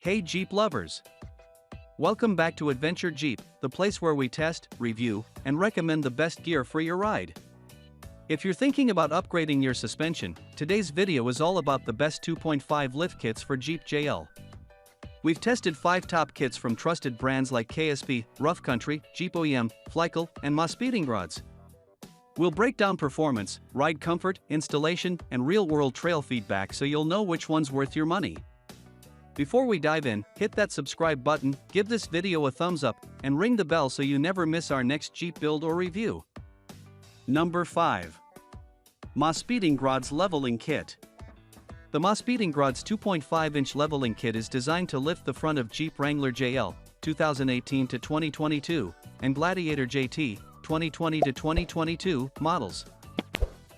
Hey Jeep lovers! Welcome back to Adventure Jeep, the place where we test, review, and recommend the best gear for your ride. If you're thinking about upgrading your suspension, today's video is all about the best 2.5 lift kits for Jeep JL. We've tested 5 top kits from trusted brands like KSP, Rough Country, Jeep OEM, Fleel, and Mosspeeding rods. We'll break down performance, ride comfort, installation, and real-world trail feedback so you'll know which one's worth your money. Before we dive in, hit that subscribe button, give this video a thumbs up, and ring the bell so you never miss our next Jeep build or review. Number 5. Mosspeeding Rods Leveling Kit. The Mosspeeding Rods 2.5-inch leveling kit is designed to lift the front of Jeep Wrangler JL 2018 to 2022 and Gladiator JT 2020 to 2022 models.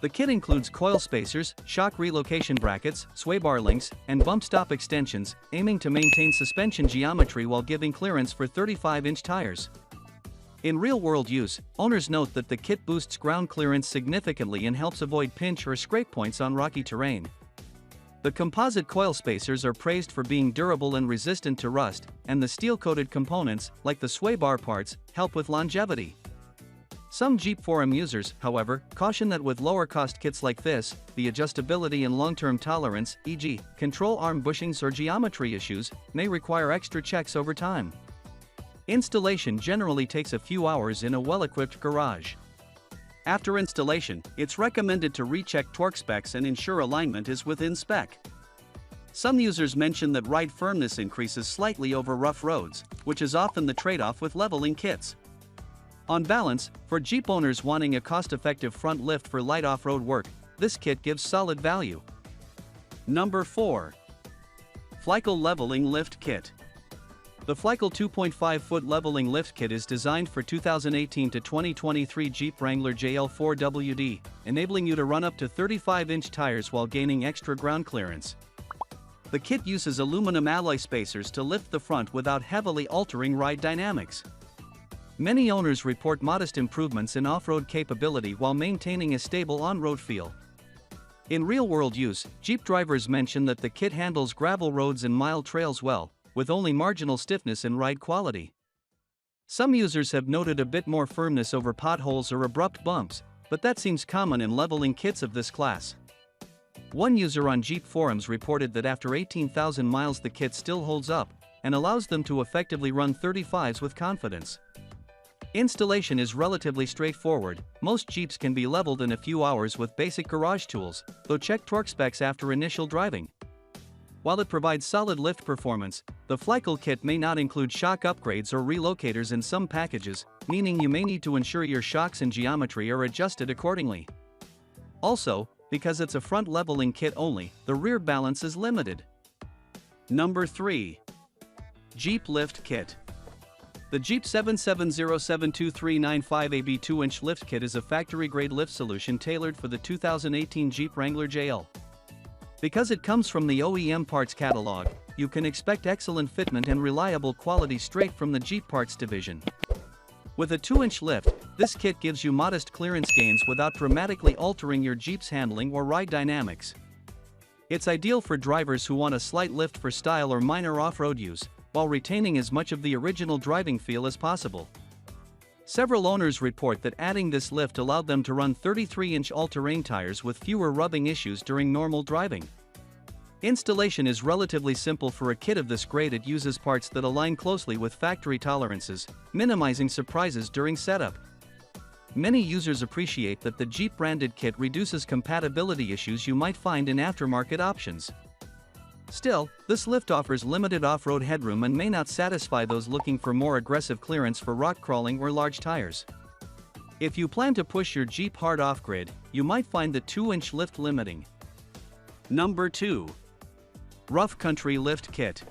The kit includes coil spacers, shock relocation brackets, sway bar links, and bump stop extensions, aiming to maintain suspension geometry while giving clearance for 35-inch tires. In real-world use, owners note that the kit boosts ground clearance significantly and helps avoid pinch or scrape points on rocky terrain. The composite coil spacers are praised for being durable and resistant to rust, and the steel-coated components, like the sway bar parts, help with longevity. Some Jeep forum users, however, caution that with lower-cost kits like this, the adjustability and long-term tolerance, e.g., control arm bushings or geometry issues, may require extra checks over time. Installation generally takes a few hours in a well-equipped garage. After installation, it's recommended to recheck torque specs and ensure alignment is within spec. Some users mention that ride firmness increases slightly over rough roads, which is often the trade-off with leveling kits. On balance, for Jeep owners wanting a cost-effective front lift for light off-road work, this kit gives solid value. Number 4. Fleel Leveling Lift Kit. The Fleel 2.5-foot leveling lift kit is designed for 2018 to 2023 Jeep Wrangler JL 4WD, enabling you to run up to 35-inch tires while gaining extra ground clearance. The kit uses aluminum alloy spacers to lift the front without heavily altering ride dynamics. Many owners report modest improvements in off-road capability while maintaining a stable on-road feel. In real-world use, Jeep drivers mention that the kit handles gravel roads and mild trails well, with only marginal stiffness in ride quality. Some users have noted a bit more firmness over potholes or abrupt bumps, but that seems common in leveling kits of this class. One user on Jeep forums reported that after 18,000 miles the kit still holds up, and allows them to effectively run 35s with confidence. Installation is relatively straightforward. Most Jeeps can be leveled in a few hours with basic garage tools, though check torque specs after initial driving. While it provides solid lift performance, the Fleel kit may not include shock upgrades or relocators in some packages, meaning you may need to ensure your shocks and geometry are adjusted accordingly. Also, because it's a front leveling kit only, the rear balance is limited. Number 3. Jeep Lift Kit. The Jeep 77072395AB 2-inch lift kit is a factory-grade lift solution tailored for the 2018 Jeep Wrangler JL. Because it comes from the OEM parts catalog, you can expect excellent fitment and reliable quality straight from the Jeep parts division. With a 2-inch lift, this kit gives you modest clearance gains without dramatically altering your Jeep's handling or ride dynamics. It's ideal for drivers who want a slight lift for style or minor off-road use, while retaining as much of the original driving feel as possible. Several owners report that adding this lift allowed them to run 33-inch all-terrain tires with fewer rubbing issues during normal driving. Installation is relatively simple for a kit of this grade. It uses parts that align closely with factory tolerances, minimizing surprises during setup. Many users appreciate that the Jeep-branded kit reduces compatibility issues you might find in aftermarket options. Still, this lift offers limited off-road headroom and may not satisfy those looking for more aggressive clearance for rock crawling or large tires. If you plan to push your Jeep hard off-grid, you might find the 2-inch lift limiting. Number 2. Rough Country Lift Kit.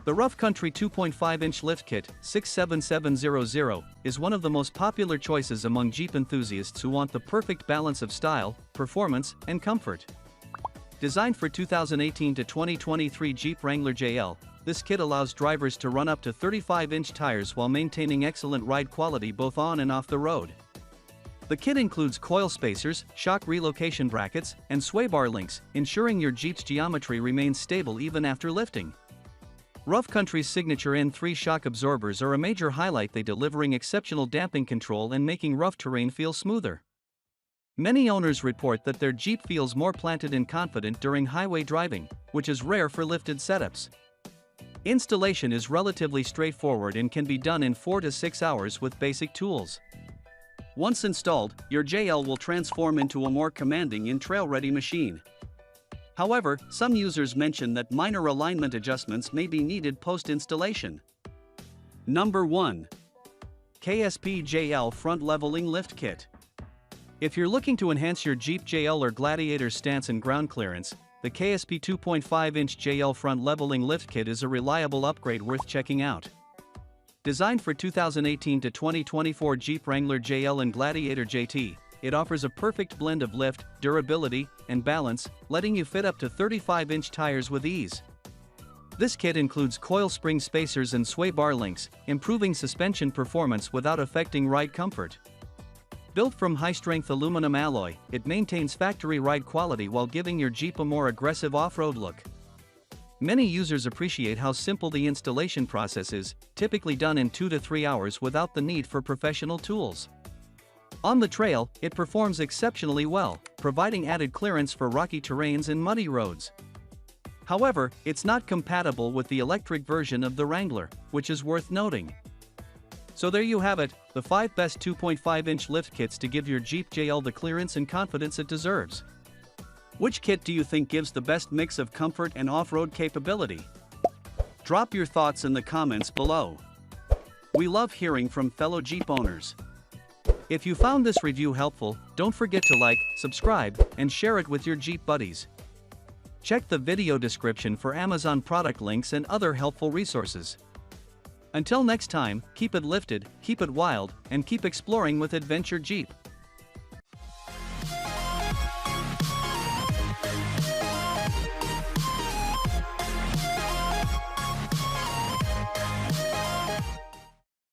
The Rough Country 2.5-inch lift kit, 67700, is one of the most popular choices among Jeep enthusiasts who want the perfect balance of style, performance, and comfort. Designed for 2018 to 2023 Jeep Wrangler JL, this kit allows drivers to run up to 35-inch tires while maintaining excellent ride quality both on and off the road. The kit includes coil spacers, shock relocation brackets, and sway bar links, ensuring your Jeep's geometry remains stable even after lifting. Rough Country's signature N3 shock absorbers are a major highlight, they delivering exceptional damping control and making rough terrain feel smoother. Many owners report that their Jeep feels more planted and confident during highway driving, which is rare for lifted setups. Installation is relatively straightforward and can be done in 4 to 6 hours with basic tools. Once installed, your JL will transform into a more commanding and trail-ready machine. However, some users mention that minor alignment adjustments may be needed post-installation. Number 1. KSP JL Front Leveling Lift Kit. If you're looking to enhance your Jeep JL or Gladiator's stance and ground clearance, the KSP 2.5-inch JL Front Leveling Lift Kit is a reliable upgrade worth checking out. Designed for 2018 to 2024 Jeep Wrangler JL and Gladiator JT, it offers a perfect blend of lift, durability, and balance, letting you fit up to 35-inch tires with ease. This kit includes coil spring spacers and sway bar links, improving suspension performance without affecting ride comfort. Built from high-strength aluminum alloy, it maintains factory ride quality while giving your Jeep a more aggressive off-road look. Many users appreciate how simple the installation process is, typically done in 2 to 3 hours without the need for professional tools. On the trail, it performs exceptionally well, providing added clearance for rocky terrains and muddy roads. However, it's not compatible with the electric version of the Wrangler, which is worth noting. So there you have it, the 5 best 2.5-inch lift kits to give your Jeep JL the clearance and confidence it deserves. Which kit do you think gives the best mix of comfort and off-road capability? Drop your thoughts in the comments below. We love hearing from fellow Jeep owners. If you found this review helpful, don't forget to like, subscribe, and share it with your Jeep buddies. Check the video description for Amazon product links and other helpful resources. Until next time, keep it lifted, keep it wild, and keep exploring with Adventure Jeep.